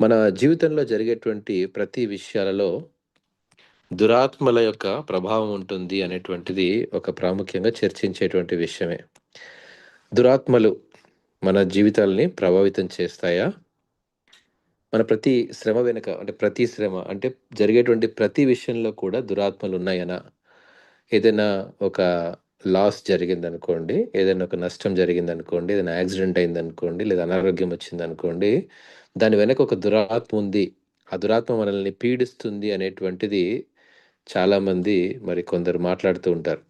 మన జీవితంలో జరిగేటువంటి ప్రతి విషయాలలో దురాత్మల యొక్క ప్రభావం ఉంటుంది అనేటువంటిది ఒక ప్రాముఖ్యంగా చర్చించేటువంటి విషయమే. దురాత్మలు మన జీవితాల్ని ప్రభావితం చేస్తాయా? మన ప్రతి శ్రమ వెనుక అంటే ప్రతి శ్రమ అంటే జరిగేటువంటి ప్రతి విషయంలో కూడా దురాత్మలు ఉన్నాయనా? ఏదైనా ఒక లాస్ జరిగిందనుకోండి, ఏదైనా ఒక నష్టం జరిగిందనుకోండి, ఏదైనా యాక్సిడెంట్ అయిందనుకోండి, లేదా అనారోగ్యం వచ్చిందనుకోండి, దాని వెనక ఒక దురాత్మ ఉంది. ఆ దురాత్మ మనల్ని పీడిస్తుంది అనేటువంటిది చాలామంది మరి కొందరు మాట్లాడుతూ ఉంటారు.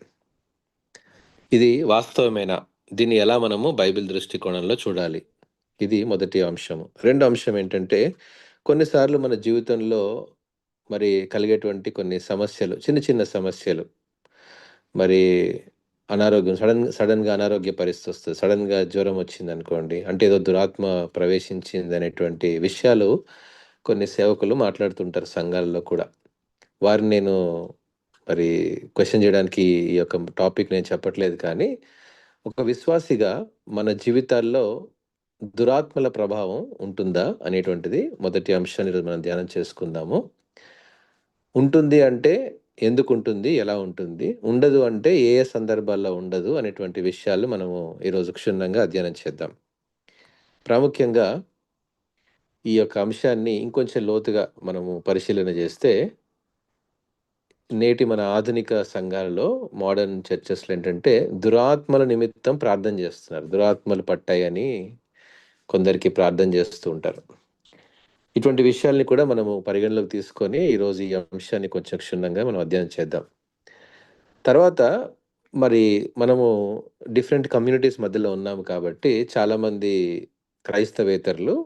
ఇది వాస్తవమేనా? దీన్ని ఎలా మనము బైబిల్ దృష్టికోణంలో చూడాలి? ఇది మొదటి అంశము. రెండో అంశం ఏంటంటే, కొన్నిసార్లు మన జీవితంలో మరి కలిగేటువంటి కొన్ని సమస్యలు, చిన్న చిన్న సమస్యలు, మరి అనారోగ్యం సడెన్‌గా అనారోగ్య పరిస్థితి వస్తది. సడెన్‌గా జ్వరం వచ్చిందనుకోండి, అంటే ఏదో దురాత్మ ప్రవేశించిందనేటువంటి విషయాలు కొన్ని సేవకులు మాట్లాడుతుంటారు సంఘాలలో కూడా. వారిని నేను మరి క్వెషన్ చేయడానికి ఈ యొక్క టాపిక్ నేను చెప్పట్లేదు కానీ, ఒక విశ్వాసిగా మన జీవితాల్లో దురాత్మల ప్రభావం ఉంటుందా అనేటువంటిది మొదటి అంశాన్ని ఈరోజు మనం ధ్యానం చేసుకుందాము. ఉంటుంది అంటే ఎందుకుంటుంది? ఎలా ఉంటుంది? ఉండదు అంటే ఏ ఏ సందర్భాల్లో ఉండదు అనేటువంటి విషయాలు మనము ఈరోజు క్షుణ్ణంగా అధ్యయనం చేద్దాం. ప్రాముఖ్యంగా ఈ యొక్క అంశాన్ని ఇంకొంచెం లోతుగా మనము పరిశీలన చేస్తే, నేటి మన ఆధునిక సంఘాలలో మోడర్న్ చర్చెస్‌లో ఏంటంటే దురాత్మల నిమిత్తం ప్రార్థన చేస్తున్నారు. దురాత్మలు పట్టాయని కొందరికి ప్రార్థన చేస్తూ ఉంటారు. ఇటువంటి విషయాల్ని కూడా మనము పరిగణలోకి తీసుకొని ఈరోజు ఈ అంశాన్ని కొంచెం క్షుణ్ణంగా మనం అధ్యయనం చేద్దాం. తర్వాత మరి మనము డిఫరెంట్ కమ్యూనిటీస్ మధ్యలో ఉన్నాము కాబట్టి చాలామంది క్రైస్తవేతరులు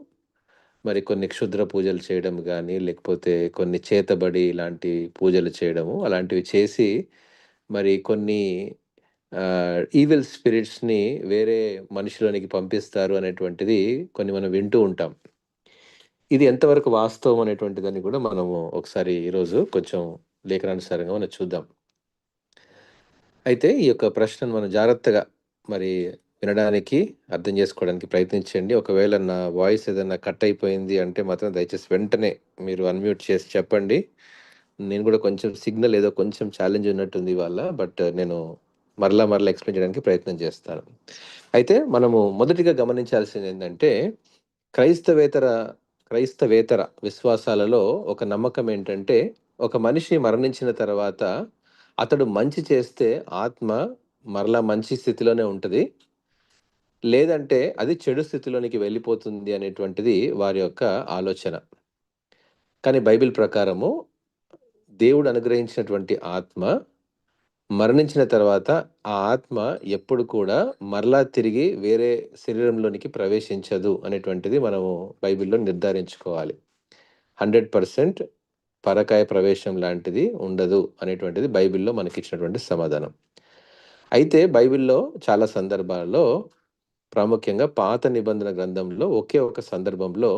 మరి కొన్ని క్షుద్ర పూజలు చేయడం గానీ, లేకపోతే కొన్ని చేతబడి ఇలాంటి పూజలు చేయడము, అలాంటివి చేసి మరి కొన్ని ఈవిల్ స్పిరిట్స్‌ని వేరే మనిషిలోనికి పంపిస్తారు అనేటువంటిది కొన్ని మనం వింటూ ఉంటాం. ఇది ఎంతవరకు వాస్తవం అనేటువంటి దాన్ని కూడా మనము ఒకసారి ఈరోజు కొంచెం లేఖనానుసారంగా మనం చూద్దాం. అయితే ఈ యొక్క ప్రశ్నను మనం జాగ్రత్తగా మరి వినడానికి, అర్థం చేసుకోవడానికి ప్రయత్నించండి. ఒకవేళ నా వాయిస్ ఏదైనా కట్ అయిపోయింది అంటే మాత్రం దయచేసి వెంటనే మీరు అన్‌మ్యూట్ చేసి చెప్పండి. నేను కూడా కొంచెం సిగ్నల్ ఏదో కొంచెం ఛాలెంజ్ ఉన్నట్టుంది ఇవాళ. బట్ నేను మరలా ఎక్స్‌ప్లెయిన్ చేయడానికి ప్రయత్నం చేస్తాను. అయితే మనము మొదటిగా గమనించాల్సిందేంటంటే క్రైస్తవేతర క్రైస్తవేతర విశ్వాసాలలో ఒక నమ్మకం ఏంటంటే, ఒక మనిషి మరణించిన తర్వాత అతడు మంచి చేస్తే ఆత్మ మరలా మంచి స్థితిలోనే ఉంటది. లేదంటే అది చెడు స్థితిలోనికి వెళ్ళిపోతుంది అనేటువంటిది వారి యొక్క ఆలోచన. కానీ బైబిల్ ప్రకారము దేవుడు అనుగ్రహించినటువంటి ఆత్మ మరణించిన తర్వాత ఆ ఆత్మ ఎప్పుడు కూడా మరలా తిరిగి వేరే శరీరంలోనికి ప్రవేశించదు అనేటువంటిది మనము బైబిల్‌లో నిర్ధారించుకోవాలి. 100% పరకాయ ప్రవేశం లాంటిది ఉండదు అనేటువంటిది బైబిల్‌లో మనకిచ్చినటువంటి సమాధానం. అయితే బైబిల్‌లో చాలా సందర్భాల్లో ప్రాముఖ్యంగా పాత నిబంధన గ్రంథంలో ఒకే ఒక సందర్భంలో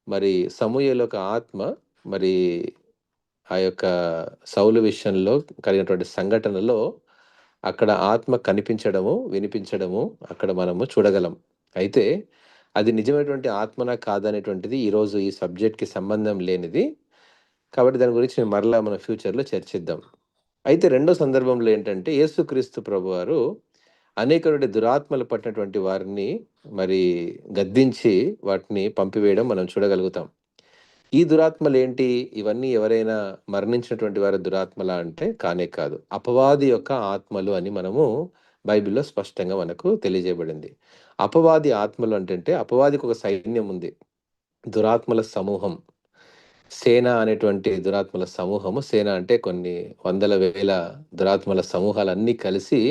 మరి సమూయేలు యొక్క ఆత్మ మరి ఆ యొక్క సౌలు విషయంలో కలిగినటువంటి సంఘటనలో అక్కడ ఆత్మ కనిపించడము, వినిపించడము అక్కడ మనము చూడగలం. అయితే అది నిజమైనటువంటి ఆత్మనా కాదా అనేటువంటిది ఈరోజు ఈ సబ్జెక్ట్‌కి సంబంధం లేనిది. కాబట్టి దాని గురించి మరలా మన ఫ్యూచర్‌లో చర్చిద్దాం. అయితే రెండో సందర్భంలో ఏంటంటే యేసుక్రీస్తు ప్రభువారు అనేకరుడి దురాత్మలు పట్టినటువంటి వారిని మరి గద్దించి వాటిని పంపివేయడం మనం చూడగలుగుతాం. ఈ దురాత్మలేంటి? ఇవన్నీ ఎవరైనా మరణించినటువంటి వారి దురాత్మలా అంటే కానే కాదు. అపవాది యొక్క ఆత్మలు అని మనము బైబిల్‌లో స్పష్టంగా మనకు తెలియజేయబడింది. అపవాది ఆత్మలు అంటంటే అపవాదికి ఒక సైన్యం ఉంది. దురాత్మల సమూహం. సేన అనేటువంటి దురాత్మల సమూహము. సేన అంటే కొన్ని వందల, వేల దురాత్మల సమూహాలన్నీ కలిసి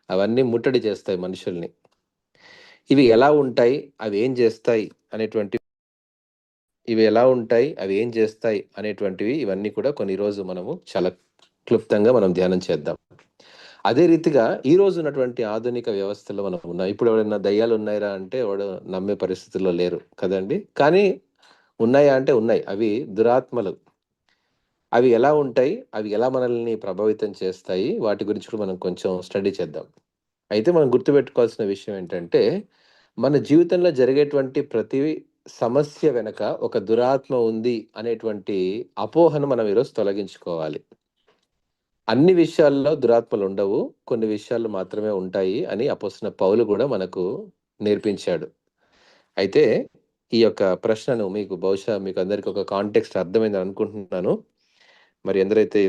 అవన్నీ ముట్టడి చేస్తాయి మనుషుల్ని. ఇవి ఎలా ఉంటాయి? అవి ఏం చేస్తాయి? ఇవి ఎలా ఉంటాయి? అవి ఏం చేస్తాయి? అనేటువంటివి ఇవన్నీ కూడా కొన్ని రోజు మనము చాలా క్లుప్తంగా మనం ధ్యానం చేద్దాం. అదే రీతిగా ఈ రోజు ఉన్నటువంటి ఆధునిక వ్యవస్థలో మనం ఉన్నాం. ఇప్పుడు ఎవరైనా దయ్యాలు ఉన్నాయిరా అంటే ఎవడు నమ్మే పరిస్థితుల్లో లేరు కదండీ! కానీ ఉన్నాయా అంటే ఉన్నాయి. అవి దురాత్మలు. అవి ఎలా ఉంటాయి? అవి ఎలా మనల్ని ప్రభావితం చేస్తాయి? వాటి గురించి కూడా మనం కొంచెం స్టడీ చేద్దాం. అయితే మనం గుర్తుపెట్టుకోవాల్సిన విషయం ఏంటంటే, మన జీవితంలో జరిగేటువంటి ప్రతి సమస్య వెనక ఒక దురాత్మ ఉంది అనేటువంటి అపోహను మనం ఈరోజు తొలగించుకోవాలి. అన్ని విషయాల్లో దురాత్మలుండవు. కొన్ని విషయాల్లో మాత్రమే ఉంటాయి అని అపోస్తలుడైన పౌలు గూడా మనకు నేర్పించాడు. అయితే ఈ యొక్క ప్రశ్నను బహుశా మీకందరికి ఒక కాంటెక్స్ట్ అర్థమైందని అనుకుంటున్నాను. మరి ఎందరైతే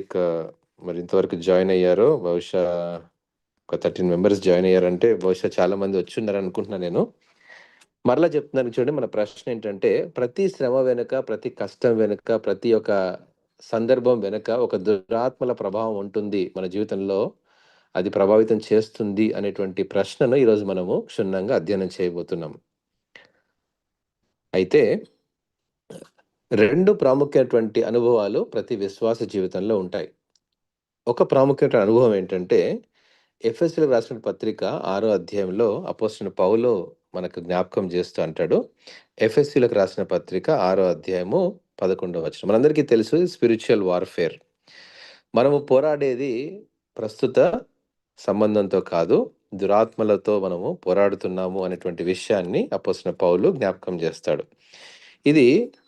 మరి ఇంతవరకు జాయిన్ అయ్యారో బహుశా ఒక 13 మెంబర్స్ జాయిన్ అయ్యారంటే బహుశా చాలా మంది వచ్చున్నారని అనుకుంటున్నాను నేను. మరలా చెప్తున్నాను చూడండి, మన ప్రశ్న ఏంటంటే ప్రతి శ్రమ వెనుక, ప్రతి కష్టం వెనుక, ప్రతి ఒక్క సందర్భం వెనుక ఒక దురాత్మల ప్రభావం ఉంటుంది మన జీవితంలో. అది ప్రభావితం చేస్తుంది అనేటువంటి ప్రశ్నను ఈరోజు మనము క్షుణ్ణంగా అధ్యయనం చేయబోతున్నాం. అయితే 2 ప్రాముఖ్యమైనటువంటి అనుభవాలు ప్రతి విశ్వాస జీవితంలో ఉంటాయి. ఒక ప్రాముఖ్యమైన అనుభవం ఏంటంటే ఎఫెసీయులకు రాసిన పత్రిక 6వ అధ్యాయంలో అపోస్తలుడైన పౌలు మనకు జ్ఞాపకం చేస్తూ అంటాడు. ఎఫెసీయులకు రాసిన పత్రిక 6వ అధ్యాయము 11వ వచనం. మనందరికీ తెలుసు స్పిరిచువల్ వార్‌ఫేర్. మనము పోరాడేది ప్రస్తుత సంబంధంతో కాదు, దురాత్మలతో మనము పోరాడుతున్నాము అనేటువంటి విషయాన్ని అపోస్తలుడైన పౌలు జ్ఞాపకం చేస్తాడు. ఇది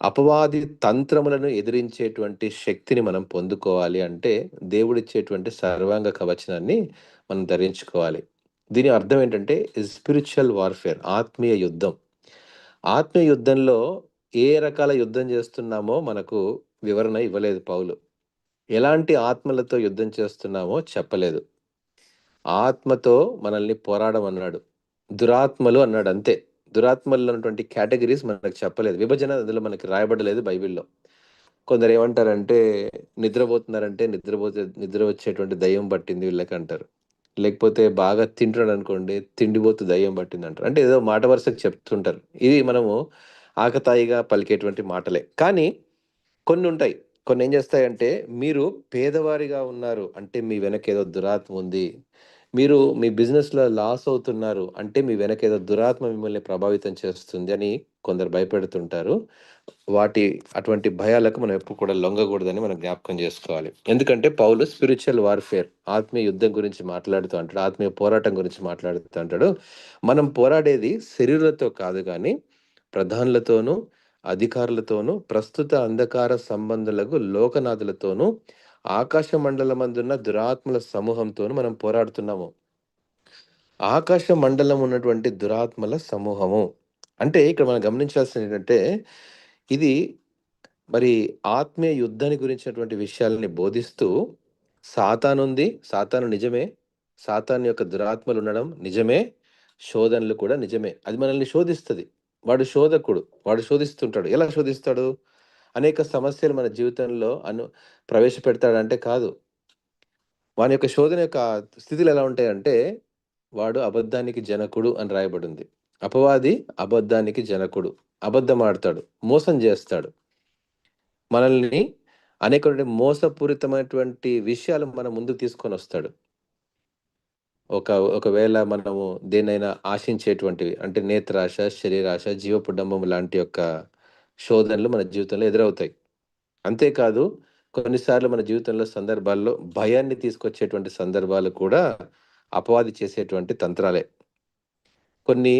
అపవాది తంత్రములను ఎదిరించేటువంటి శక్తిని మనం పొందుకోవాలి అంటే దేవుడిచ్చేటువంటి సర్వాంగ కవచనాన్ని మనం ధరించుకోవాలి. దీని అర్థం ఏంటంటే స్పిరిచువల్ వార్‌ఫేర్, ఆత్మీయ యుద్ధం. ఆత్మీయ యుద్ధంలో ఏ రకాల యుద్ధం చేస్తున్నామో మనకు వివరణ ఇవ్వలేదు పౌలు. ఎలాంటి ఆత్మలతో యుద్ధం చేస్తున్నామో చెప్పలేదు. ఆత్మతో మనల్ని పోరాడమన్నాడు. దురాత్మలు అన్నాడు అంతే. దురాత్మల్లో ఉన్నటువంటి కేటగిరీస్ మనకు చెప్పలేదు. విభజన అందులో మనకి రాయబడలేదు బైబిల్‌లో. కొందరు ఏమంటారంటే నిద్రపోతున్నారంటే నిద్ర వచ్చేటువంటి దయ్యం పట్టింది వీళ్ళకి అంటారు. లేకపోతే బాగా తింటున్నాడనుకోండి, తిండిపోతు దయ్యం పట్టిందంటారు. అంటే ఏదో మాట వరుసకు చెప్తుంటారు. ఇది మనము ఆకతాయిగా పలికేటువంటి మాటలే. కానీ కొన్నుంటాయి. కొన్నేం చేస్తాయంటే, మీరు పేదవారిగా ఉన్నారు అంటే మీ వెనక ఏదో దురాత్మ ఉంది. మీరు మీ బిజినెస్‌లో లాస్ అవుతున్నారు అంటే మీ వెనక ఏదో దురాత్మ మిమ్మల్ని ప్రభావితం చేస్తుంది అని కొందరు భయపెడుతుంటారు. అటువంటి భయాలకు మనం ఎప్పుడు కూడా లొంగకూడదని మనం జ్ఞాపకం చేసుకోవాలి. ఎందుకంటే పౌలు స్పిరిచువల్ వార్‌ఫేర్, ఆత్మీయ యుద్ధం గురించి మాట్లాడుతూ అంటాడు. ఆత్మీయ పోరాటం గురించి మాట్లాడుతూ అంటాడు. మనం పోరాడేది శరీరులతో కాదు గానీ, ప్రధానులతోనూ, అధికారులతోనూ, ప్రస్తుత అంధకార సంబంధులకు లోకనాథులతోనూ, ఆకాశ మండలమందున్న దురాత్మల సమూహంతోనూ మనం పోరాడుతున్నాము. ఆకాశ మండలం ఉన్నటువంటి దురాత్మల సమూహము. అంటే ఇక్కడ మనం గమనించాల్సింది ఏంటంటే, ఇది మరి ఆత్మీయ యుద్ధాన్ని గురించినటువంటి విషయాలని బోధిస్తూ సాతానుంది, సాతాను నిజమే. సాతాను యొక్క దురాత్మలుండడం నిజమే. శోధనలు కూడా నిజమే. అది మనల్ని శోధిస్తది. వాడు శోధకుడు. వాడు శోధిస్తుంటాడు. ఎలా శోధిస్తాడు? అనేక సమస్యలు మన జీవితంలో ప్రవేశపెడతాడంటే కాదు. వాని యొక్క శోధన యొక్క స్థితులు ఎలా ఉంటాయంటే, వాడు అబద్ధానికి జనకుడు అని రాయబడింది. అపవాది అబద్ధానికి జనకుడు. అబద్ధమాడతాడు. మోసం చేస్తాడు. మనల్ని అనేకమైన మోసపూరితమైనటువంటి విషయాలు మన ముందుకు తీసుకొనొస్తాడు. ఒకవేళ మనము దేన్నైనా ఆశించేటువంటివి అంటే నేత్రాశ, శరీరాశ, జీవపుడంబం లాంటి యొక్క శోధనలు మన జీవితంలో ఎదురవుతాయి. అంతేకాదు కొన్నిసార్లు మన జీవితంలో సందర్భాల్లో భయాన్ని తీసుకొచ్చేటువంటి సందర్భాలు కూడా అపవాది చేసేటువంటి తంత్రాలే. కొన్ని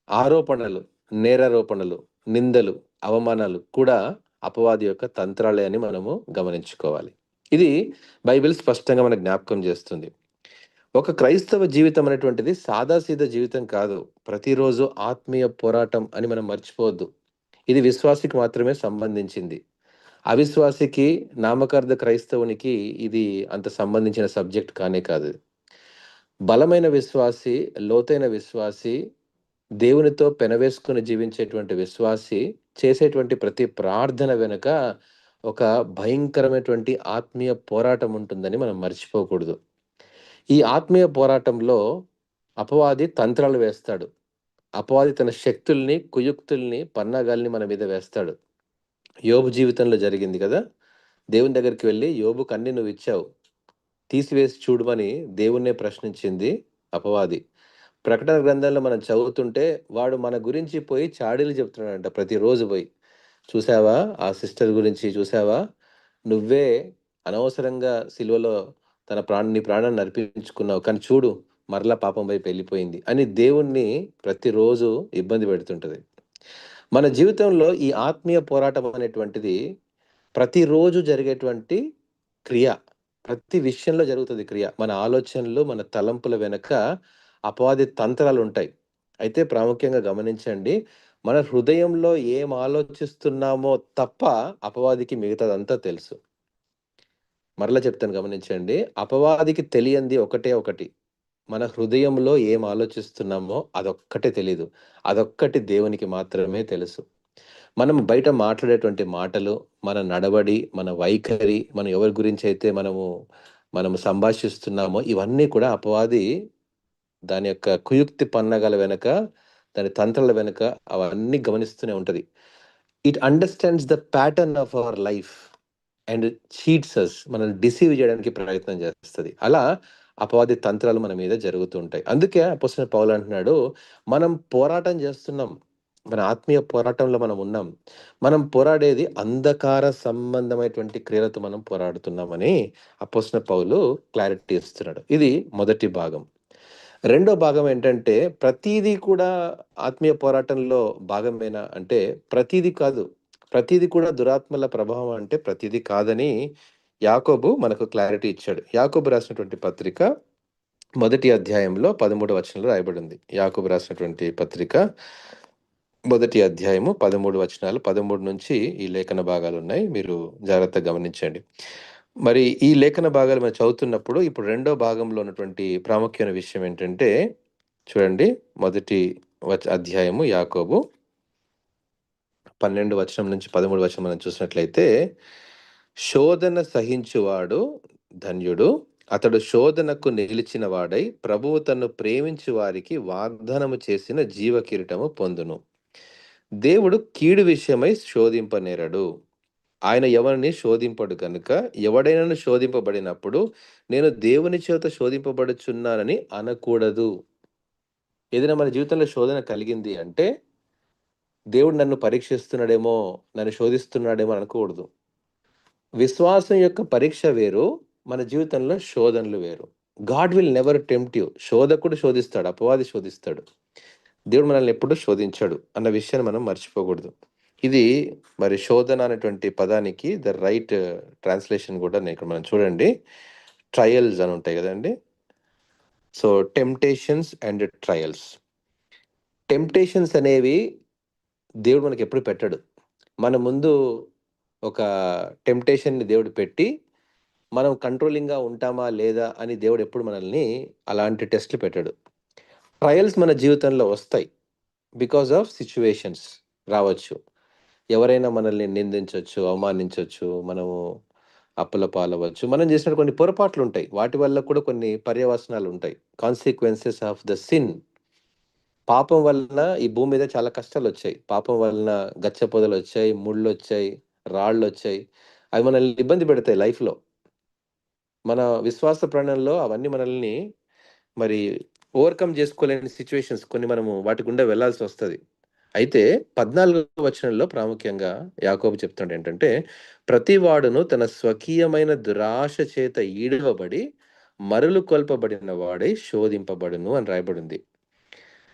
ఆరోపణలు, నేరారోపణలు, నిందలు, అవమానాలు కూడా అపవాది యొక్క తంత్రాలే అని మనము గమనించుకోవాలి. ఇది బైబిల్ స్పష్టంగా మనకు జ్ఞాపకం చేస్తుంది. ఒక క్రైస్తవ జీవితం అనేటువంటిది సాదాసీదా జీవితం కాదు. ప్రతిరోజు ఆత్మీయ పోరాటం అని మనం మర్చిపోవద్దు. ఇది విశ్వాసికి మాత్రమే సంబంధించింది. అవిశ్వాసికి, నామకార్థ క్రైస్తవునికి ఇది అంత సంబంధించిన సబ్జెక్ట్ కానే కాదు. బలమైన విశ్వాసి, లోతైన విశ్వాసి, దేవునితో పెనవేసుకొని జీవించేటువంటి విశ్వాసి చేసేటువంటి ప్రతి ప్రార్థన వెనుక ఒక భయంకరమైనటువంటి ఆత్మీయ పోరాటం ఉంటుందని మనం మర్చిపోకూడదు. ఈ ఆత్మీయ పోరాటంలో అపవాది తంత్రాలు వేస్తాడు. అపవాది తన శక్తుల్ని, కుయుక్తుల్ని, పన్నాగాల్ని మన మీద వేస్తాడు. యోబు జీవితంలో జరిగింది కదా! దేవుని దగ్గరికి వెళ్లి, యోబుకు అన్నీ నువ్విచ్చావు, తీసివేసి చూడమని దేవుణ్ణే ప్రశ్నించింది అపవాది. ప్రకటన గ్రంథంలో మనం చదువుతుంటే వాడు మన గురించి పోయి చాడీలు చెప్తున్నాడంట ప్రతిరోజు పోయి. చూసావా ఆ సిస్టర్ గురించి చూసావా? నువ్వే అనవసరంగా సిలువలో నీ ప్రాణాన్ని అర్పించుకున్నావు. కానీ చూడు మరలా పాపం వైపు వెళ్ళిపోయింది అని దేవుణ్ణి ప్రతిరోజు ఇబ్బంది పెడుతుంటది. మన జీవితంలో ఈ ఆత్మీయ పోరాటం అనేటువంటిది ప్రతిరోజు జరిగేటువంటి క్రియ. ప్రతి విషయంలో జరుగుతది క్రియ. మన ఆలోచనలు, మన తలంపుల వెనక అపవాది తంత్రాలుంటాయి. అయితే ప్రాముఖ్యంగా గమనించండి. మన హృదయంలో ఏం ఆలోచిస్తున్నామో తప్ప అపవాదికి మిగతాదంతా తెలుసు. మరలా చెప్తాను గమనించండి. అపవాదికి తెలియంది ఒకటే ఒకటి. మన హృదయంలో ఏం ఆలోచిస్తున్నామో అదొక్కటే తెలీదు. అదొక్కటి దేవునికి మాత్రమే తెలుసు. మనం బయట మాట్లాడేటువంటి మాటలు, మన నడవడి, మన వైఖరి, మనం ఎవరి గురించైతే మనము సంభాషిస్తున్నామో ఇవన్నీ కూడా అపవాది దాని యొక్క కుయుక్తి పన్నాగాల వెనక, దాని తంత్రాల వెనక అవన్నీ గమనిస్తూనే ఉంటది. It understands the pattern of our life and cheats us. మనల్ని డిసీవ్ చేయడానికి ప్రయత్నం చేస్తది. అలా అపవాది తంత్రాలు మన మీద జరుగుతూ ఉంటాయి. అందుకే అపోస్తలుడు పౌలు అంటున్నాడు, మనం పోరాటం చేస్తున్నాం. మన ఆత్మీయ పోరాటంలో మనం ఉన్నాం. మనం పోరాడేది అంధకార సంబంధమైనటువంటి క్రియలతో మనం పోరాడుతున్నామని అపోస్తలుడు పౌలు క్లారిటీ ఇస్తున్నాడు. ఇది మొదటి భాగం. రెండో భాగం ఏంటంటే, ప్రతీదీ కూడా ఆత్మీయ పోరాటంలో భాగమేనా అంటే, ప్రతీదీ కాదు. ప్రతీదీ కూడా దురాత్మల ప్రభావం అంటే ప్రతీదీ కాదని యాకోబు మనకు క్లారిటీ ఇచ్చాడు. యాకోబు రాసినటువంటి పత్రిక మొదటి అధ్యాయంలో 13వ వచనంలో రాయబడింది. యాకోబు రాసినటువంటి పత్రిక మొదటి అధ్యాయము 13 వచనాలు 13 నుంచి ఈ లేఖన భాగాలున్నాయి. మీరు జాగ్రత్తగా గమనించండి. మరి ఈ లేఖన భాగాలు మనం చదువుతున్నప్పుడు ఇప్పుడు రెండో భాగంలో ఉన్నటువంటి ప్రాముఖ్యమైన విషయం ఏంటంటే, చూడండి మొదటి అధ్యాయము యాకోబు 12 వచనం నుంచి 13 వచనం మనం చూసినట్లయితే, శోధన సహించువాడు ధన్యుడు, అతడు శోధనకు నిలిచిన వాడై ప్రభువు తన్ను ప్రేమించు వారికి వాగ్దానము చేసిన జీవ కిరీటము పొందును. దేవుడు కీడు విషయమై శోధింపనేరడు, ఆయన ఎవరిని శోధింపడు కనుక ఎవడైనా శోధింపబడినప్పుడు నేను దేవుని చేత శోధింపబడుచున్నానని అనకూడదు. ఏదైనా మన జీవితంలో శోధన కలిగింది అంటే దేవుడు నన్ను పరీక్షిస్తున్నాడేమో, నన్ను శోధిస్తున్నాడేమో అనకూడదు. విశ్వాసం యొక్క పరీక్ష వేరు, మన జీవితంలో శోధనలు వేరు. God will never tempt you. శోధకుడు శోధిస్తాడు, అపవాది శోధిస్తాడు. దేవుడు మనల్ని ఎప్పుడూ శోధించాడు అన్న విషయాన్ని మనం మర్చిపోకూడదు. ఇది మరి శోధన అనేటువంటి పదానికి ద రైట్ ట్రాన్స్లేషన్ కూడా ఇక్కడ మనం చూడండి, ట్రయల్స్ అని ఉంటాయి కదండి. So temptations and trials. Temptations అనేవి దేవుడు మనకి ఎప్పుడు పెట్టడు. మన ముందు ఒక టెంప్టేషన్ని దేవుడు పెట్టి మనం కంట్రోలింగ్గా ఉంటామా లేదా అని దేవుడు ఎప్పుడు మనల్ని అలాంటి టెస్ట్లు పెట్టాడు. ట్రయల్స్ మన జీవితంలో వస్తాయి. బికాస్ ఆఫ్ సిచ్యువేషన్స్ రావచ్చు. ఎవరైనా మనల్ని నిందించవచ్చు, అవమానించవచ్చు, మనము అప్పుల పాలవచ్చు, మనం చేసిన కొన్ని పొరపాట్లు ఉంటాయి, వాటి వల్ల కూడా కొన్ని పర్యవసనాలు ఉంటాయి. Consequences of the sin. పాపం వలన ఈ భూమి మీద చాలా కష్టాలు వచ్చాయి. పాపం వలన గచ్చ పొదలు వచ్చాయి, ముళ్ళు వచ్చాయి, రాళ్ళు వచ్చాయి. అవి మనల్ని ఇబ్బంది పెడతాయి లైఫ్లో. మన విశ్వాస ప్రాణంలో అవన్నీ మనల్ని మరి ఓవర్కమ్ చేసుకోలేని సిచ్యువేషన్స్ కొన్ని మనము వాటి గుండా వెళ్లాల్సి వస్తుంది. అయితే 14వ వచనంలో ప్రాముఖ్యంగా యాకోబు చెప్తున్నాడు ఏంటంటే, ప్రతి వాడును తన స్వకీయమైన దురాశ చేత ఈడవబడి మరులు కొల్పబడిన వాడై శోధింపబడును అని రాయబడింది.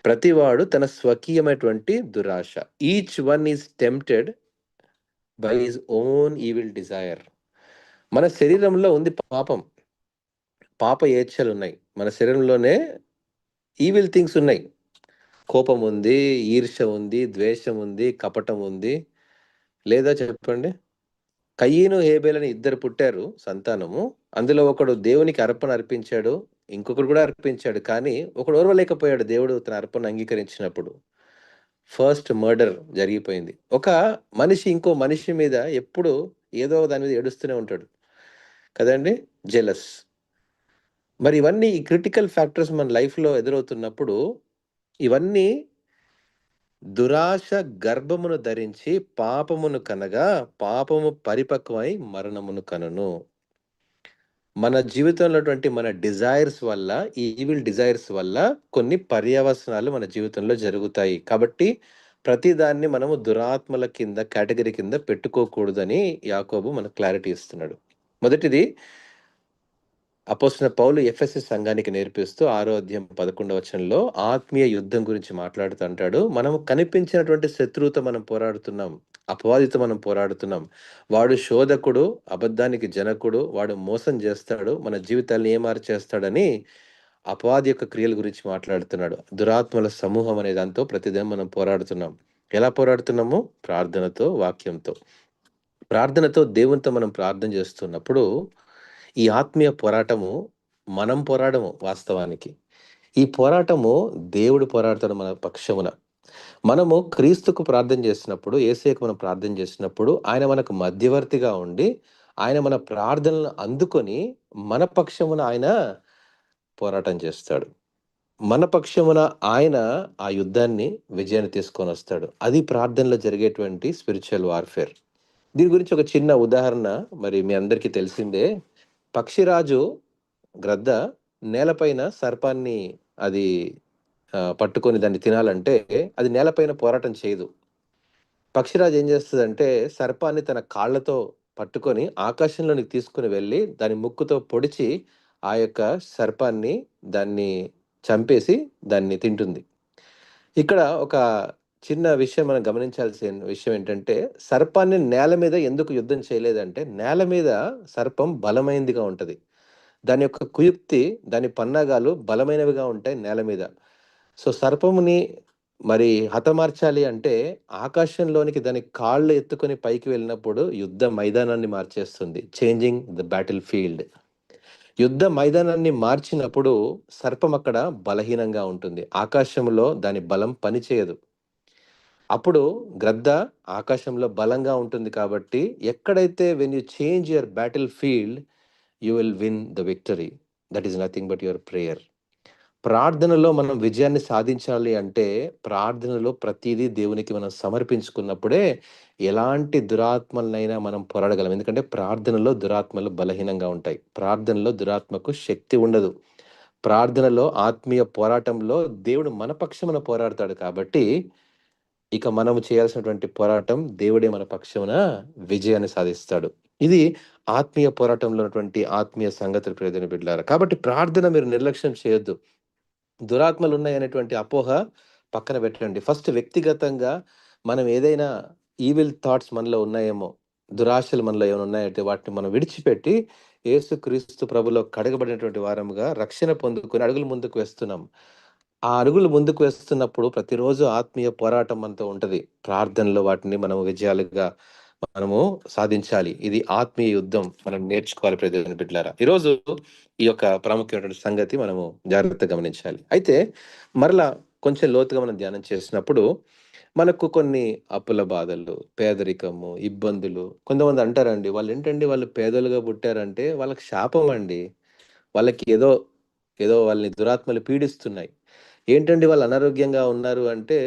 ప్రతివాడు తన స్వకీయమైనటువంటి దురాశ. Each one is tempted by his own evil desire. మన శరీరంలో ఉంది పాపం, పాప ఏచ్ఛలు ఉన్నాయి. మన శరీరంలోనే ఈవిల్ థింగ్స్ ఉన్నాయి. కోపం ఉంది, ఈర్ష్య ఉంది, ద్వేషం ఉంది, కపటం ఉంది. లేదా చెప్పండి? కయీను హేబేలని ఇద్దరు పుట్టారు సంతానము. అందులో ఒకడు దేవునికి అర్పణ అర్పించాడు, ఇంకొకడు కూడా అర్పించాడు. కానీ ఒకడు ఓర్వలేకపోయాడు దేవుడు తన అర్పణ అంగీకరించినప్పుడు. ఫస్ట్ మర్డర్ జరిగిపోయింది. ఒక మనిషి ఇంకో మనిషి మీద ఎప్పుడు ఏదో దాని మీద ఏడుస్తూనే ఉంటాడు కదండి. జెలస్. మరి ఇవన్నీ ఈ క్రిటికల్ ఫ్యాక్టర్స్ మన లైఫ్లో ఎదురవుతున్నప్పుడు ఇవన్నీ దురాశ గర్భమును ధరించి పాపమును కనగా పాపము పరిపక్వమై మరణమును కనును. మన జీవితంలో మన డిజైర్స్ వల్ల, ఈ ఈవిల్ డిజైర్స్ వల్ల కొన్ని పర్యవసనాలు మన జీవితంలో జరుగుతాయి. కాబట్టి ప్రతిదాన్ని మనము దురాత్మల కింద కేటగిరీ కింద పెట్టుకోకూడదని యాకోబు మనకు క్లారిటీ ఇస్తున్నాడు. మొదటిది అపోస్తలుడైన పౌలు ఎఫెసీ సంఘానికి నేర్పిస్తూ 6వ అధ్యాయం 11వ వచనంలో ఆత్మీయ యుద్ధం గురించి మాట్లాడుతూ అంటాడు. మనం కనిపించినటువంటి శత్రువుతో మనం పోరాడుతున్నాం. అపవాదితో మనం పోరాడుతున్నాం. వాడు శోధకుడు, అబద్ధానికి జనకుడు, వాడు మోసం చేస్తాడు, మన జీవితాల్ని ఏమార్చేస్తాడని అపవాది యొక్క క్రియల గురించి మాట్లాడుతున్నాడు. దురాత్మల సమూహం అనే దాంతో ప్రతిదినం మనం పోరాడుతున్నాం. ఎలా పోరాడుతున్నాము? ప్రార్థనతో, వాక్యంతో. ప్రార్థనతో దేవునితో మనం ప్రార్థన చేస్తున్నప్పుడు ఈ ఆత్మీయ పోరాటము మనం పోరాడము వాస్తవానికి. ఈ పోరాటము దేవుడు పోరాడతాడు మన పక్షమున. మనము క్రీస్తుకు ప్రార్థన చేసినప్పుడు, యేసయ్యకు మనం ప్రార్థన చేసినప్పుడు ఆయన మనకు మధ్యవర్తిగా ఉండి, ఆయన మన ప్రార్థనలను అందుకొని మన పక్షమున ఆయన పోరాటం చేస్తాడు. మన పక్షమున ఆయన ఆ యుద్ధాన్ని విజయాన్ని తీసుకొనొస్తాడు. అది ప్రార్థనలో జరిగేటువంటి స్పిరిచువల్ వార్‌ఫేర్. దీని గురించి ఒక చిన్న ఉదాహరణ మరి మీ అందరికీ తెలిసిందే. పక్షిరాజు గ్రద్ద నేలపైన సర్పాన్ని అది పట్టుకొని దాన్ని తినాలంటే అది నేలపైన పోరాటం చేయదు. పక్షిరాజు ఏం చేస్తదంటే సర్పాన్ని తన కాళ్ళతో పట్టుకొని ఆకాశంలోనికి తీసుకొని వెళ్ళి దాని ముక్కుతో పొడిచి ఆ యొక్క సర్పాన్ని దాన్ని చంపేసి దాన్ని తింటుంది. ఇక్కడ ఒక చిన్న విషయం మనం గమనించాల్సిన విషయం ఏంటంటే, సర్పాన్ని నేల మీద ఎందుకు యుద్ధం చేయలేదంటే, నేల మీద సర్పం బలమైనదిగా ఉంటది. దాని యొక్క కుయుక్తి, దాని పన్నాగాలు బలమైనవిగా ఉంటాయి నేల మీద. సో, సర్పముని మరి హతమార్చాలి అంటే, ఆకాశంలోనికి దాని కాళ్ళు ఎత్తుకొని పైకి వెళ్ళినప్పుడు యుద్ధ మైదానాన్ని మార్చేస్తుంది. Changing the battle field. యుద్ధ మైదానాన్ని మార్చినప్పుడు సర్పం అక్కడ బలహీనంగా ఉంటుంది. ఆకాశంలో దాని బలం పనిచేయదు. అప్పుడు గ్రద్ద ఆకాశంలో బలంగా ఉంటుంది కాబట్టి ఎక్కడైతే when you change your battle field you will win the victory. That is nothing but your prayer. ప్రార్థనలో మనం విజయాన్ని సాధించాలి అంటే ప్రార్థనలో ప్రతిదీ దేవునికి మనం సమర్పించుకున్నప్పుడే ఎలాంటి దురాత్మలనైనా మనం పోరాడగలం. ఎందుకంటే ప్రార్థనలో దురాత్మలు బలహీనంగా ఉంటాయి. ప్రార్థనలో దురాత్మకు శక్తి ఉండదు. ప్రార్థనలో ఆత్మీయ పోరాటంలో దేవుడు మన పక్షమున పోరాడతాడు కాబట్టి ఇక మనము చేయాల్సినటువంటి పోరాటం దేవుడే మన పక్షమున విజయాన్ని సాధిస్తాడు. ఇది ఆత్మీయ పోరాటంలో ఉన్నటువంటి ఆత్మీయ సంగతులు ప్రియమైన బిడ్డలారా. కాబట్టి ప్రార్థన మీరు నిర్లక్ష్యం చేయొద్దు. దురాత్మలు ఉన్నాయనేటువంటి అపోహ పక్కన పెట్టండి. ఫస్ట్ వ్యక్తిగతంగా మనం ఏదైనా ఈవిల్ థాట్స్ మనలో ఉన్నాయేమో, దురాశలు మనలో ఏమైనా ఉన్నాయంటే వాటిని మనం విడిచిపెట్టి యేసుక్రీస్తు ప్రభులో కడగబడినటువంటి వారముగా రక్షణ పొందుకొని అడుగులు ముందుకు వేస్తున్నాం. ఆ అడుగులు ముందుకు వేస్తున్నప్పుడు ప్రతిరోజు ఆత్మీయ పోరాటం మనతో ఉంటది. ప్రార్థనలో వాటిని మనం విజయాలుగా మనము సాధించాలి. ఇది ఆత్మీయ యుద్ధం మనం నేర్చుకోవాలి ప్రియమైన బిడ్డలారా. ఈరోజు ఈ యొక్క ప్రాముఖ్యమైనటువంటి సంగతి మనము జాగ్రత్తగా గమనించాలి. అయితే మరలా కొంచెం లోతుగా మనం ధ్యానం చేసినప్పుడు మనకు కొన్ని అప్పుల బాధలు, పేదరికము, ఇబ్బందులు కొంతమంది అంటారండి, వాళ్ళేంటండి వాళ్ళు పేదలుగా పుట్టారంటే వాళ్ళకి శాపం అండి. వాళ్ళకి ఏదో ఏదో వాళ్ళని దురాత్మలు పీడిస్తున్నాయి. ఏంటండి వాళ్ళు అనారోగ్యంగా ఉన్నారు అంటే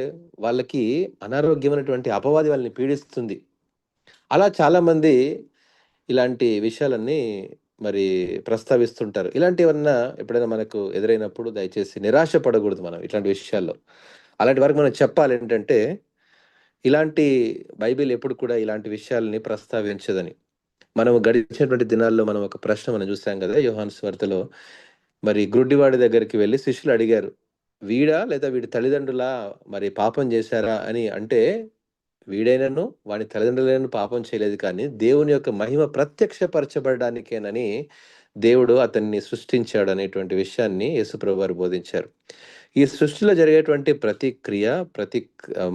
వాళ్ళకి అనారోగ్యమైనటువంటి అపవాది వాళ్ళని పీడిస్తుంది. అలా చాలామంది ఇలాంటి విషయాలన్నీ మరి ప్రస్తావిస్తుంటారు. ఇలాంటివన్నా ఎప్పుడైనా మనకు ఎదురైనప్పుడు దయచేసి నిరాశ పడకూడదు మనం ఇట్లాంటి విషయాల్లో. అలాంటి వరకు మనం చెప్పాలేంటంటే, ఇలాంటి బైబిల్ ఎప్పుడు కూడా ఇలాంటి విషయాల్ని ప్రస్తావించదని. మనం గడిచినటువంటి దినాల్లో మనం ఒక ప్రశ్న మనం చూసాం కదా! యోహాను సువార్తలో మరి గ్రుడ్డివాడి దగ్గరికి వెళ్లి శిష్యులు అడిగారు. వీడా లేదా వీడి తల్లిదండ్రులా మరి పాపం చేశారా అని అంటే వీడైనను వాని తల్లిదండ్రులైనను పాపం చేయలేదు కానీ దేవుని యొక్క మహిమ ప్రత్యక్షపరచబడడానికేనని దేవుడు అతన్ని సృష్టించాడు అనేటువంటి విషయాన్ని యేసుప్రభు వారు బోధించారు. ఈ సృష్టిలో జరిగేటువంటి ప్రతి క్రియ,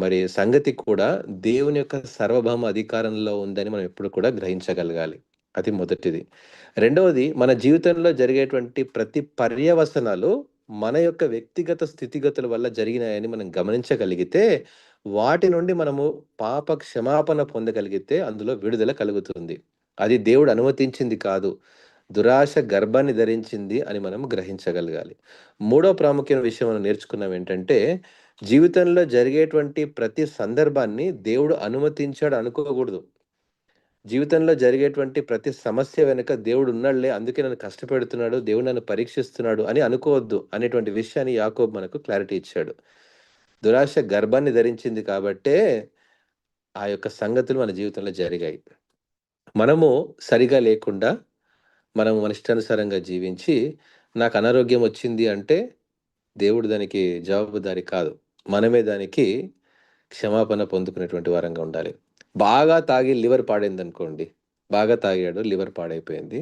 మరి సంగతి కూడా దేవుని యొక్క సార్వభౌమ అధికారంలో ఉందని మనం ఎప్పుడు కూడా గ్రహించగలగాలి. అది మొదటిది. రెండవది మన జీవితంలో జరిగేటువంటి ప్రతి పర్యవసనాలు మన యొక్క వ్యక్తిగత స్థితిగతుల వల్ల జరిగినాయని మనం గమనించగలిగితే వాటి నుండి మనము పాప క్షమాపణ పొందగలిగితే అందులో విడుదల కలుగుతుంది. అది దేవుడు అనుమతించింది కాదు. దురాశ గర్భాన్ని ధరించింది అని మనం గ్రహించగలగాలి. మూడో ప్రాముఖ్యమైన విషయం మనం నేర్చుకున్నాం ఏంటంటే, జీవితంలో జరిగేటువంటి ప్రతి సందర్భాన్ని దేవుడు అనుమతించాడు అనుకోకూడదు. జీవితంలో జరిగేటువంటి ప్రతి సమస్య వెనుక దేవుడు ఉన్నాడులే, అందుకే నన్ను కష్టపెడుతున్నాడు, దేవుడు నన్ను పరీక్షిస్తున్నాడు అని అనుకోవద్దు అనేటువంటి విషయాన్ని యాకోబు మనకు క్లారిటీ ఇచ్చాడు. దురాశ గర్భాన్ని ధరించింది కాబట్టే ఆ యొక్క సంగతులు మన జీవితంలో జరిగాయి. మనము సరిగా లేకుండా మనం మన ఇష్టానుసారంగా జీవించి, నాకు అనారోగ్యం వచ్చింది అంటే దేవుడు దానికి జవాబుదారీ కాదు. మనమే దానికి క్షమాపణ పొందుకునేటువంటి వారంగా ఉండాలి. బాగా తాగి లివర్ పాడైందనుకోండి. బాగా తాగాడు, లివర్ పాడైపోయింది.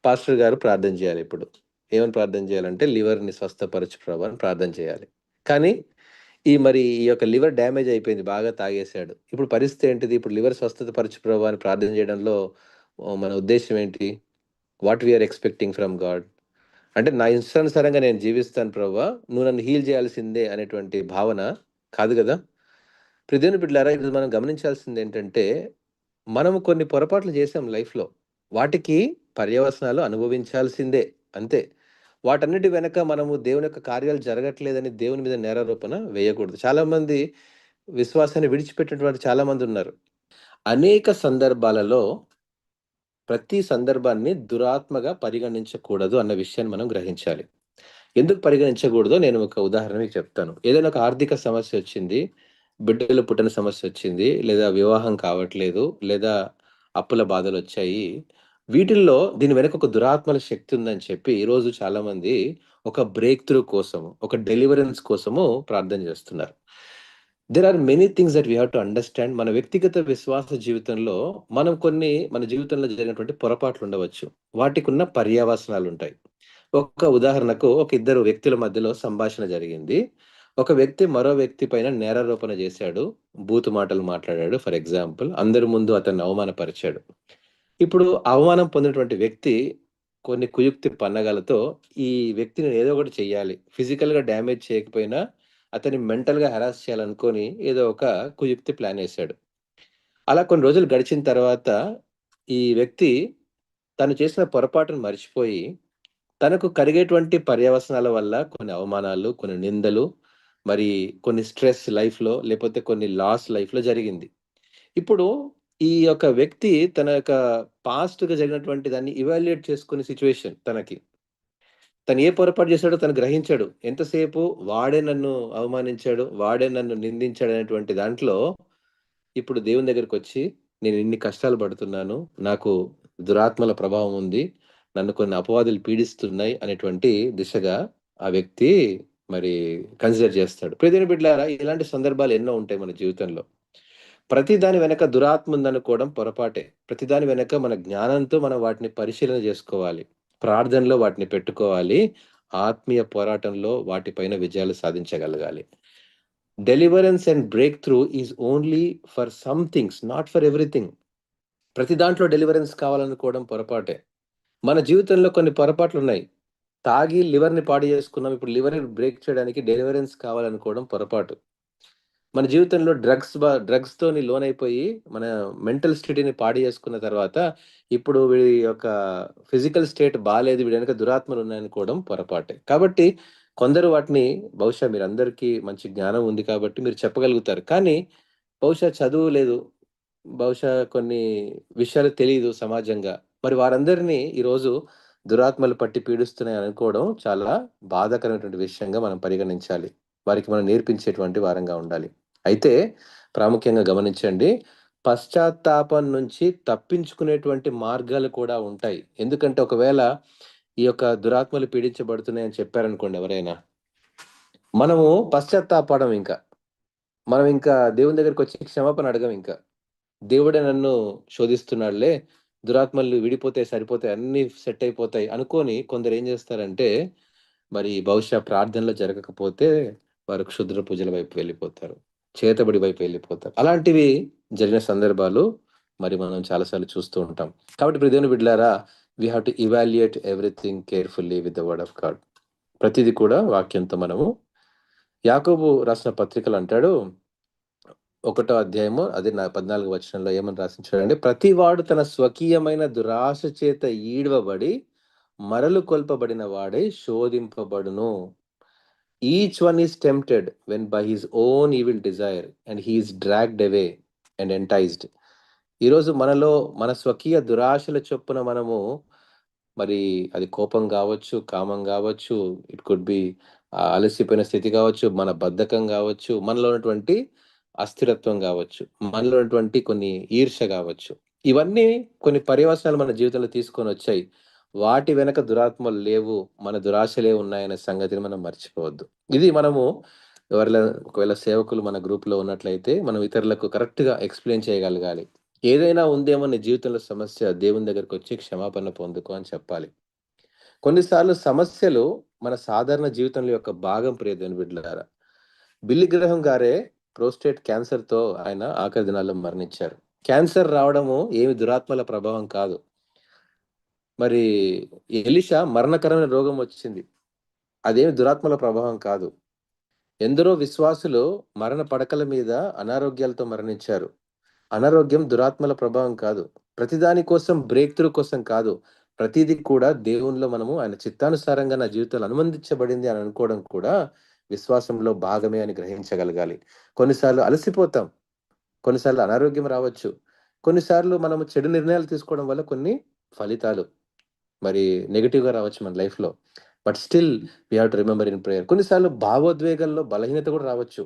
పాస్టర్ గారు ప్రార్థన చేయాలిప్పుడు. ఏమని ప్రార్థన చేయాలంటే, లివర్‌ని స్వస్థపరచు ప్రభు అని ప్రార్థన చేయాలి. కానీ ఈ యొక్క లివర్ డ్యామేజ్ అయిపోయింది. బాగా తాగేసాడు. ఇప్పుడు పరిస్థితి ఏంటిది? ఇప్పుడు లివర్ స్వస్థత పరచు ప్రభు అని ప్రార్థన చేయడంలో మన ఉద్దేశ్యం ఏంటి? What we are expecting from God. అంటే నా ఇష్టానుసారంగా నేను జీవిస్తాను ప్రభువా, నువ్వు నన్ను హీల్ చేయాల్సిందే అనేటువంటి భావన కాదు గదా! ప్రియదేవుని బిడ్డలారా, ఈరోజు మనం గమనించాల్సిందేంటంటే, మనము కొన్ని పొరపాట్లు చేశాం లైఫ్‌లో. వాటికి పర్యవసానాలు అనుభవించాల్సిందే అంతే. వాటన్నిటి వెనక మనము దేవుని యొక్క కార్యాలు జరగట్లేదని దేవుని మీద నేరారోపణ వేయకూడదు. చాలామంది విశ్వాసాన్ని విడిచిపెట్టినటువంటి చాలామందున్నారు. అనేక సందర్భాలలో ప్రతి సందర్భాన్ని దురాత్మగా పరిగణించకూడదు అన్న విషయాన్ని మనం గ్రహించాలి. ఎందుకు పరిగణించకూడదో నేను ఒక ఉదాహరణ మీకు చెప్తాను. ఏదైనా ఒక ఆర్థిక సమస్యొచ్చింది, బిడ్డలు పుట్టని సమస్యొచ్చింది, లేదా వివాహం కావట్లేదు, లేదా అప్పుల బాధలొచ్చాయి. వీటిల్లో దీని వెనక ఒక దురాత్మల శక్తి ఉందని చెప్పి ఈరోజు చాలామంది ఒక బ్రేక్ త్రూ కోసము, ఒక డెలివరెన్స్ కోసము ప్రార్థన చేస్తున్నారు. There are many things that we have to understand. మన వ్యక్తిగత విశ్వాస జీవితంలో మనం మన జీవితంలో జరిగినటువంటి పొరపాట్లుండవచ్చు. వాటికున్న పర్యవసనాలుంటాయి. ఉదాహరణకు ఒక ఇద్దరు వ్యక్తుల మధ్యలో సంభాషణ జరిగింది. ఒక వ్యక్తి మరో వ్యక్తి పైన నేరారోపణ చేశాడు. బూతు మాటలు మాట్లాడాడు ఫర్ ఎగ్జాంపుల్. అందరి ముందు అతన్ని అవమానపరిచాడు. ఇప్పుడు అవమానం పొందినటువంటి వ్యక్తి కొన్ని కుయుక్తి పన్నగలతో ఈ వ్యక్తిని ఏదో ఒకటి చెయ్యాలి. ఫిజికల్‌గా డ్యామేజ్ చేయకపోయినా అతన్ని మెంటల్‌గా హెరాస్ చేయాలనుకోని ఏదో ఒక కుయుక్తి ప్లానేసాడు. అలా కొన్ని రోజులు గడిచిన తర్వాత ఈ వ్యక్తి తను చేసిన పొరపాటును మర్చిపోయి తనకు కలిగేటువంటి పర్యవసనాల వల్ల కొన్ని అవమానాలు, కొన్ని నిందలు, మరి కొన్ని స్ట్రెస్ లైఫ్‌లో లేపోతే కొన్ని లాస్ లైఫ్‌లో జరిగింది. ఇప్పుడు ఈ యొక్క వ్యక్తి తన యొక్క పాస్ట్‌గా జరిగినటువంటి దాన్ని ఇవాల్యుయేట్ చేసుకునే సిట్యుయేషన్ తనకి. తను ఏ పొరపాటు చేశాడో తను గ్రహించాడు. ఎంతసేపు వాడే నన్ను అవమానించాడు, వాడే నన్ను నిందించాడనేటువంటి దాంట్లో ఇప్పుడు దేవుని దగ్గరికొచ్చి, నేను ఇన్ని కష్టాలు పడుతున్నాను. నాకు దురాత్మల ప్రభావం ఉంది. నన్ను కొన్ని అపవాదులు పీడిస్తున్నాయి అనేటువంటి దిశగా ఆ వ్యక్తి మరి కన్సిడర్ చేస్తాడు. ప్రియదేవుని బిడ్డలారా, ఇలాంటి సందర్భాలు ఎన్నో ఉంటాయి మన జీవితంలో. ప్రతి దాని వెనక దురాత్మ ఉందనుకోవడం పొరపాటే. ప్రతి దాని వెనక మన జ్ఞానంతో మనం వాటిని పరిశీలన చేసుకోవాలి. ప్రార్థనలో వాటిని పెట్టుకోవాలి. ఆత్మీయ పోరాటంలో వాటిపైన విజయాలు సాధించగలగాలి. Deliverance and breakthrough is only for some things, not for everything. ప్రతి దాంట్లో డెలివరెన్స్ కావాలనుకోవడం పొరపాటే. మన జీవితంలో కొన్ని పొరపాట్లున్నాయి. తాగి లివర్‌ని పాడు చేసుకున్నాం. ఇప్పుడు లివర్‌ని బ్రేక్ చేయడానికి డెలివరెన్స్ కావాలనుకోవడం పొరపాటు. మన జీవితంలో డ్రగ్స్‌తోని లోనైపోయి మన మెంటల్ స్టేట్‌ని పాడు చేసుకున్న తర్వాత, ఇప్పుడు వీడి యొక్క ఫిజికల్ స్టేట్ బాలేదు, వీడి వెనక దురాత్మలున్నాయనుకోవడం పొరపాటే. కాబట్టి కొందరు వాటిని బహుశా మీరందరికీ మంచి జ్ఞానం ఉంది కాబట్టి మీరు చెప్పగలుగుతారు. కానీ బహుశా చదువు లేదు. బహుశా కొన్ని విషయాలు తెలీదు సమాజంగా. మరి వారందరినీ ఈరోజు దురాత్మలు పట్టి పీడిస్తున్నాయి అనుకోవడం చాలా బాధాకరమైనటువంటి విషయంగా మనం పరిగణించాలి. వారికి మనం నేర్పించేటువంటి వారంగా ఉండాలి. అయితే ప్రాముఖ్యంగా గమనించండి. పశ్చాత్తాపం నుంచి తప్పించుకునేటువంటి మార్గాలు కూడా ఉంటాయి. ఎందుకంటే ఒకవేళ ఈ యొక్క దురాత్మలు పీడించబడుతున్నాయని చెప్పారనుకోండి ఎవరైనా, మనము పశ్చాత్తాపడం ఇంకా. మనం ఇంకా దేవుని దగ్గరికొచ్చి క్షమాపణ అడగం ఇంకా. దేవుడే నన్ను శోధిస్తున్నాడులే, దురాత్మలు విడిపోతే సరిపోతాయి, అన్నీ సెట్ అయిపోతాయి అనుకోని కొందరేం జేస్తారంటే, మరి బహుశా ప్రార్థనలు జరగకపోతే వారు క్షుద్ర పూజల వైపు వెళ్ళిపోతారు. చేతబడి వైపు వెళ్ళిపోతారు. అలాంటివి జరిగిన సందర్భాలు మరి మనం చాలా సార్లు చూస్తూ ఉంటాం. కాబట్టి ప్రియ దేవుని బిడ్డలారా, we have to evaluate everything carefully with the word of God. ప్రతిది కూడా వాక్యంతో మనము యాకోబు రాసిన పత్రికలో అంటాడు, ఒకటో అధ్యాయము అది 14 వచనంలో ఏమని రాసింది చూడండి. ప్రతివాడు తన స్వకీయమైన దురాశ చేత ఈడవబడి మరలు కొల్పబడిన వాడై శోధింపబడును. Each one is tempted when by his own evil desire and he is dragged away and enticed. ఈరోజు మనలో మన స్వకీయ దురాశల చొప్పున మనము మరి అది కోపం గావచ్చు, కామం గావచ్చు, ఇట్ కుడ్ బి అలసిపోయిన స్థితి గావచ్చు, మన బద్ధకం గావచ్చు, మనలో ఉన్నటువంటి అస్థిరత్వం గావచ్చు, మనలో ఉన్నటువంటి కొన్ని ఈర్ష్య గావచ్చు. ఇవన్నీ కొన్ని పర్యవసనాలు మన జీవితంలో తీసుకొనొచ్చాయి. వాటి వెనక దురాత్మలు లేవు, మన దురాశలే ఉన్నాయనే సంగతిని మనం మర్చిపోవద్దు. ఇది మనము ఒకవేళ సేవకులు మన గ్రూప్‌లో ఉన్నట్లయితే, మనం ఇతరులకు కరెక్ట్‌గా ఎక్స్‌ప్లెయిన్ చేయగలగాలి. ఏదైనా ఉందేమో నీ జీవితంలో సమస్య, దేవుని దగ్గరకొచ్చి క్షమాపణ పొందుకో అని చెప్పాలి. కొన్నిసార్లు సమస్యలు మన సాధారణ జీవితంలో యొక్క భాగం, ప్రియ దేవుని బిడ్డలారా. బిల్లీ గ్రహం గారే ప్రోస్టేట్ క్యాన్సర్‌తో ఆయన ఆఖరి దినాల్లో మరణించారు. క్యాన్సర్ రావడము ఏమి దురాత్మల ప్రభావం కాదు. మరి ఎలీషా మరణకరమైన రోగం వచ్చింది. అదేమి దురాత్మల ప్రభావం కాదు. ఎందరో విశ్వాసులు మరణ పడకల మీద అనారోగ్యాలతో మరణించారు. అనారోగ్యం దురాత్మల ప్రభావం కాదు. ప్రతిదాని కోసం బ్రేక్ త్రూ కోసం కాదు. ప్రతీది కూడా దేవునిలో మనము ఆయన చిత్తానుసారంగా నా జీవితంలో అనుమతించబడింది అని అనుకోవడం కూడా విశ్వాసంలో భాగమే అని గ్రహించగలగాలి. కొన్నిసార్లు అలసిపోతాం. కొన్నిసార్లు అనారోగ్యం రావచ్చు. కొన్నిసార్లు మనము చెడు నిర్ణయాలు తీసుకోవడం వల్ల కొన్ని ఫలితాలు మరి నెగెటివ్‌గా రావచ్చు మన లైఫ్‌లో. But still we have to remember in prayer. కొన్నిసార్లు భావోద్వేగాల్లో బలహీనత కూడా రావచ్చు.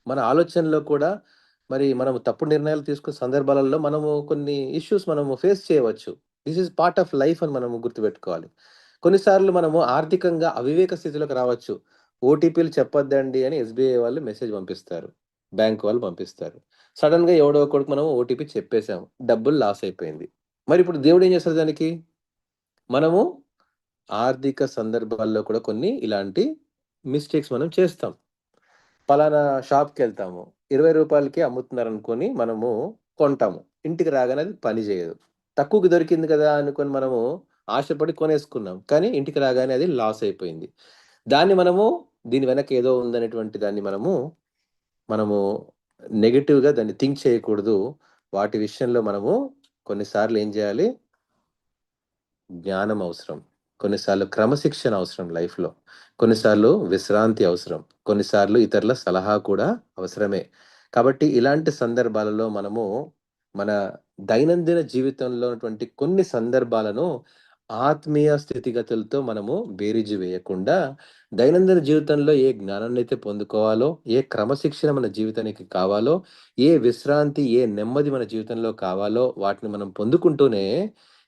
మన ఆలోచనలో కూడా మరి మనము తప్పుడు నిర్ణయాలు తీసుకున్న సందర్భాలలో మనము కొన్ని ఇష్యూస్ మనము ఫేస్ చేయవచ్చు. This is part of life అని మనము గుర్తుపెట్టుకోవాలి. కొన్నిసార్లు మనము ఆర్థికంగా అవివేక స్థితిలోకి రావచ్చు. ఓటీపీలు చెప్పొద్దండి అని ఎస్‌బీఐ వాళ్ళు మెసేజ్ పంపిస్తారు. బ్యాంక్ వాళ్ళు పంపిస్తారు. సడెన్‌గా ఎవడో ఒకడికి మనం ఓటీపీ చెప్పేసాం. డబ్బులు లాస్ అయిపోయింది. మరి ఇప్పుడు దేవుడు ఏం చేస్తాడు దానికి? మనము ఆర్థిక సందర్భాల్లో కూడా కొన్ని ఇలాంటి మిస్టేక్స్ మనం చేస్తాం. పలానా షాప్‌కెళ్తాము. రూ. 20కి అమ్ముతున్నారనుకోని మనము కొంటాము. ఇంటికి రాగానే అది పని చేయదు. తక్కువకి దొరికింది కదా అనుకోని మనము ఆశపడి కొనేసుకున్నాం. కానీ ఇంటికి రాగానే అది లాస్ అయిపోయింది. దాన్ని మనము దీని వెనక ఏదో ఉందనేటువంటి దాన్ని మనము నెగెటివ్‌గా దాన్ని థింక్ చేయకూడదు. వాటి విషయంలో మనము కొన్నిసార్లు ఏం చేయాలి? జ్ఞానం అవసరం. కొన్నిసార్లు క్రమశిక్షణ అవసరం లైఫ్‌లో. కొన్నిసార్లు విశ్రాంతి అవసరం. కొన్నిసార్లు ఇతరుల సలహా కూడా అవసరమే. కాబట్టి ఇలాంటి సందర్భాలలో మనము మన దైనందిన జీవితంలో ఉన్నటువంటి కొన్ని సందర్భాలను ఆత్మీయ స్థితిగతులతో మనము బేరీజు వేయకుండా, దైనందిన జీవితంలో ఏ జ్ఞానాన్నయితే పొందుకోవాలో, ఏ క్రమశిక్షణ మన జీవితానికి కావాలో, ఏ విశ్రాంతి, ఏ నెమ్మది మన జీవితంలో కావాలో వాటిని మనం పొందుకుంటూనే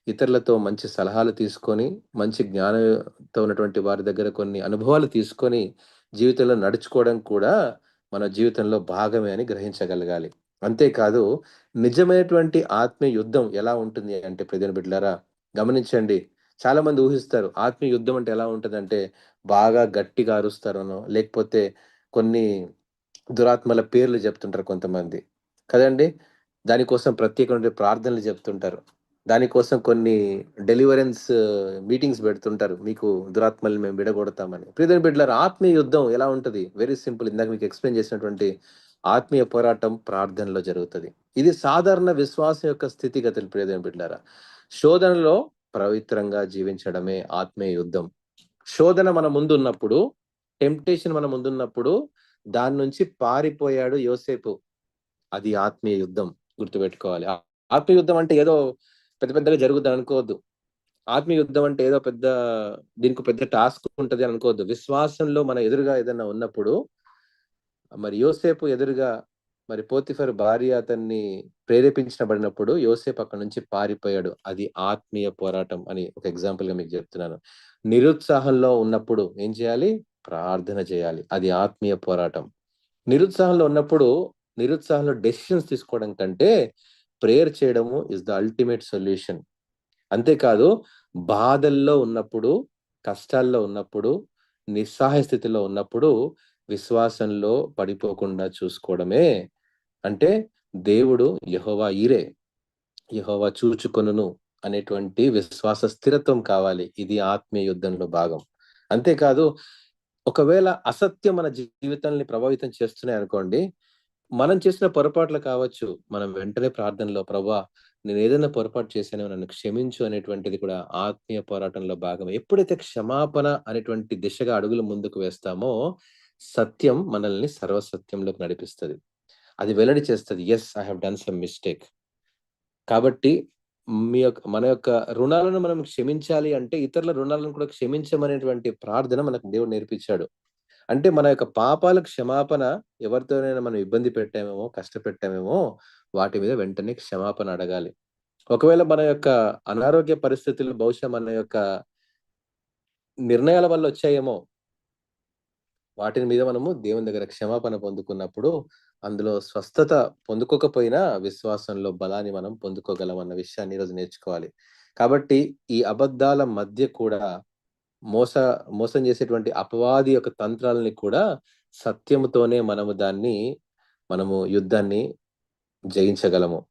ఇతరులతో మంచి సలహాలు తీసుకొని, మంచి జ్ఞానంతో ఉన్నటువంటి వారి దగ్గర కొన్ని అనుభవాలు తీసుకొని, జీవితంలో నడుచుకోవడం కూడా మన జీవితంలో భాగమే అని గ్రహించగలగాలి. అంతేకాదు, నిజమైనటువంటి ఆత్మీయ యుద్ధం ఎలా ఉంటుంది అంటే ప్రియమైన బిడ్డలారా, గమనించండి. చాలామంది ఊహిస్తారు. ఆత్మీయ యుద్ధం అంటే ఎలా ఉంటదంటే, బాగా గట్టిగా అరుస్తారనో, లేకపోతే కొన్ని దురాత్మల పేర్లు చెప్తుంటారు కొంతమంది. కదండీ! దానికోసం ప్రత్యేకమైన ప్రార్థనలు చెప్తుంటారు. దానికోసం కొన్ని డెలివరెన్స్ మీటింగ్స్ పెడుతుంటారు. మీకు దురాత్మల్ని మేము విడగొడతామని. ప్రియమైన బిడ్డలారా, ఆత్మీయ యుద్ధం ఎలా ఉంటది? Very simple. ఇందాక మీకు ఎక్స్‌ప్లెయిన్ చేసినటువంటి ఆత్మీయ పోరాటం ప్రార్థనలో జరుగుతది. ఇది సాధారణ విశ్వాసం యొక్క స్థితిగతులు, ప్రియమైన బిడ్డలారా. శోధనలో పవిత్రంగా జీవించడమే ఆత్మీయ యుద్ధం. శోధన మన ముందున్నప్పుడు, టెంప్టేషన్ మన ముందున్నప్పుడు దాని నుంచి పారిపోయాడు యోసేపు. అది ఆత్మీయ యుద్ధం. గుర్తుపెట్టుకోవాలి. ఆత్మీయ యుద్ధం అంటే ఏదో పెద్ద పెద్దగా జరుగుద్దని అనుకోవద్దు. ఆత్మీయ యుద్ధం అంటే ఏదో దీనికి పెద్ద టాస్క్ ఉంటది అని అనుకోవద్దు. విశ్వాసంలో మన ఎదురుగా ఏదైనా ఉన్నప్పుడు, మరి యోసేపు ఎదురుగా మరి పోతిఫర్ భార్య అతన్ని ప్రేరేపించబడినప్పుడు యోసేపు అక్కడి నుంచి పారిపోయాడు. అది ఆత్మీయ పోరాటం అని ఒక ఎగ్జాంపుల్‌గా మీకు చెప్తున్నాను. నిరుత్సాహంలో ఉన్నప్పుడు ఏం చేయాలి? ప్రార్థన చేయాలి. అది ఆత్మీయ పోరాటం. నిరుత్సాహంలో ఉన్నప్పుడు, నిరుత్సాహంలో డెసిషన్స్ తీసుకోవడం కంటే, ప్రేయర్ చేయడము ఈస్ ద అల్టిమేట్ సొల్యూషన్. అంతేకాదు, బాధల్లో ఉన్నప్పుడు, కష్టాల్లో ఉన్నప్పుడు, నిస్సహాయ స్థితిలో ఉన్నప్పుడు, విశ్వాసంలో పడిపోకుండా చూసుకోవడమే అంటే, దేవుడు యెహోవా ఈరే, యెహోవా చూచుకొనును అనేటువంటి విశ్వాస స్థిరత్వం కావాలి. ఇది ఆత్మీయ యుద్ధంలో భాగం. అంతేకాదు, ఒకవేళ అసత్యం మన జీవితాల్ని ప్రభావితం చేస్తున్నాయనుకోండి, మనం చేసిన పొరపాట్లు కావచ్చు. మనం వెంటనే ప్రార్థనలో ప్రభా నేనేదైనా పొరపాటు చేశానో నన్ను క్షమించు అనేటువంటిది కూడా ఆత్మీయ పోరాటంలో భాగమే. ఎప్పుడైతే క్షమాపణ అనేటువంటి దిశగా అడుగులు ముందుకు వేస్తామో, సత్యం మనల్ని సర్వసత్యంలోకి నడిపిస్తది. అది వెల్లడి చేస్తది. Yes, I have done some mistake. కాబట్టి మన యొక్క రుణాలను మనం క్షమించాలి అంటే, ఇతరుల రుణాలను కూడా క్షమించమనేటువంటి ప్రార్థన మనకు దేవుడు నేర్పించాడు. అంటే మన యొక్క పాపాల క్షమాపణ, ఎవరితోనైనా మనం ఇబ్బంది పెట్టామేమో, కష్టపెట్టామేమో, వాటి మీద వెంటనే క్షమాపణ అడగాలి. ఒకవేళ మన యొక్క అనారోగ్య పరిస్థితులు బహుశా మన యొక్క నిర్ణయాల వల్ల వచ్చాయేమో. వాటిని మీద మనము దేవుని దగ్గర క్షమాపణ పొందుకున్నప్పుడు, అందులో స్వస్థత పొందుకోకపోయినా విశ్వాసంలో బలాన్ని మనం పొందుకోగలం అన్న విషయాన్ని ఈరోజు నేర్చుకోవాలి. కాబట్టి ఈ అబద్ధాల మధ్య కూడా మోస మోసం చేసేటువంటి అపవాది యొక్క తంత్రాలని కూడా సత్యముతోనే మనము యుద్ధాన్ని జయించగలము.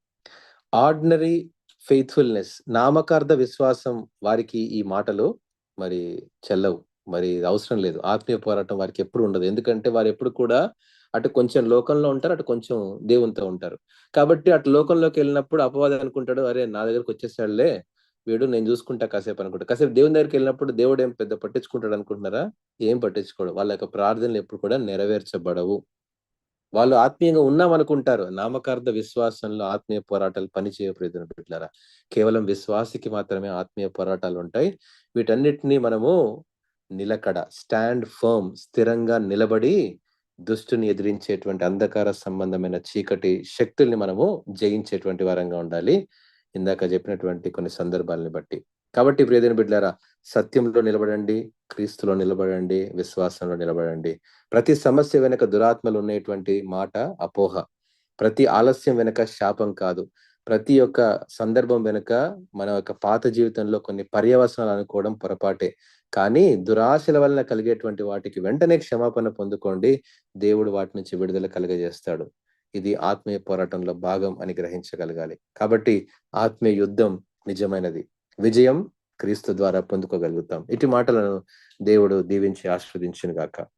ఆర్డినరీ ఫెయిత్‌ఫుల్‌నెస్, నామకార్థ విశ్వాసం వారికి ఈ మాటలు మరి చెల్లవు. మరి ఇది అవసరం లేదు. ఆత్మీయ పోరాటం వారికెప్పుడు ఉండదు. ఎందుకంటే వారెప్పుడు కూడా అటు కొంచెం లోకంలో ఉంటారు. అటు కొంచెం దేవునితో ఉంటారు. కాబట్టి అటు లోకంలోకెళ్ళినప్పుడు అపవాది అనుకుంటాడు, "అరే! నా దగ్గరకొచ్చేసాడులే వీడు, నేను చూసుకుంటా కాసేపు" అనుకుంటాడు. కాసేపు దేవుని దగ్గరికెళ్ళినప్పుడు దేవుడేం పెద్ద పట్టించుకుంటాడు అనుకుంటున్నారా? ఏం పట్టించుకోడు. వాళ్ళ యొక్క ప్రార్థనలు ఎప్పుడు కూడా నెరవేర్చబడవు. వాళ్ళు ఆత్మీయంగా ఉన్నామనుకుంటారు. నామకార్థ విశ్వాసంలో ఆత్మీయ పోరాటాలు పనిచేయవు ప్రియమైన బిడ్డలారా. కేవలం విశ్వాసికి మాత్రమే ఆత్మీయ పోరాటాలుంటాయి. వీటన్నిటిని మనము స్టాండ్ ఫర్మ్, స్థిరంగా నిలబడి దుష్టుని ఎదిరించేటువంటి అంధకార సంబంధమైన చీకటి శక్తుల్ని మనము జయించేటువంటి వారంగా ఉండాలి. ఇందాక చెప్పినటువంటి కొన్ని సందర్భాలను బట్టి. కాబట్టి ప్రియమైన బిడ్డలారా, సత్యంలో నిలబడండి, క్రీస్తులో నిలబడండి, విశ్వాసంలో నిలబడండి. ప్రతి సమస్య వెనక దురాత్మలు ఉన్నటువంటి మాట అపోహ. ప్రతి ఆలస్యం వెనక శాపం కాదు. ప్రతి ఒక్క సందర్భం వెనుక మన యొక్క పాత జీవితంలో కొన్ని పర్యవసనాలు అనుకోవడం పొరపాటే. కానీ దురాశల వలన కలిగేటువంటి వాటికి వెంటనే క్షమాపణ పొందుకోండి. దేవుడు వాటి నుంచి విడుదల కలుగజేస్తాడు. ఇది ఆత్మీయ పోరాటంలో భాగం అని గ్రహించగలగాలి. కాబట్టి ఆత్మీయ యుద్ధం నిజమైనది. విజయం క్రీస్తు ద్వారా పొందుకోగలుగుతాం. ఇటు మాటలను దేవుడు దీవించి ఆశీర్వదించును గాక.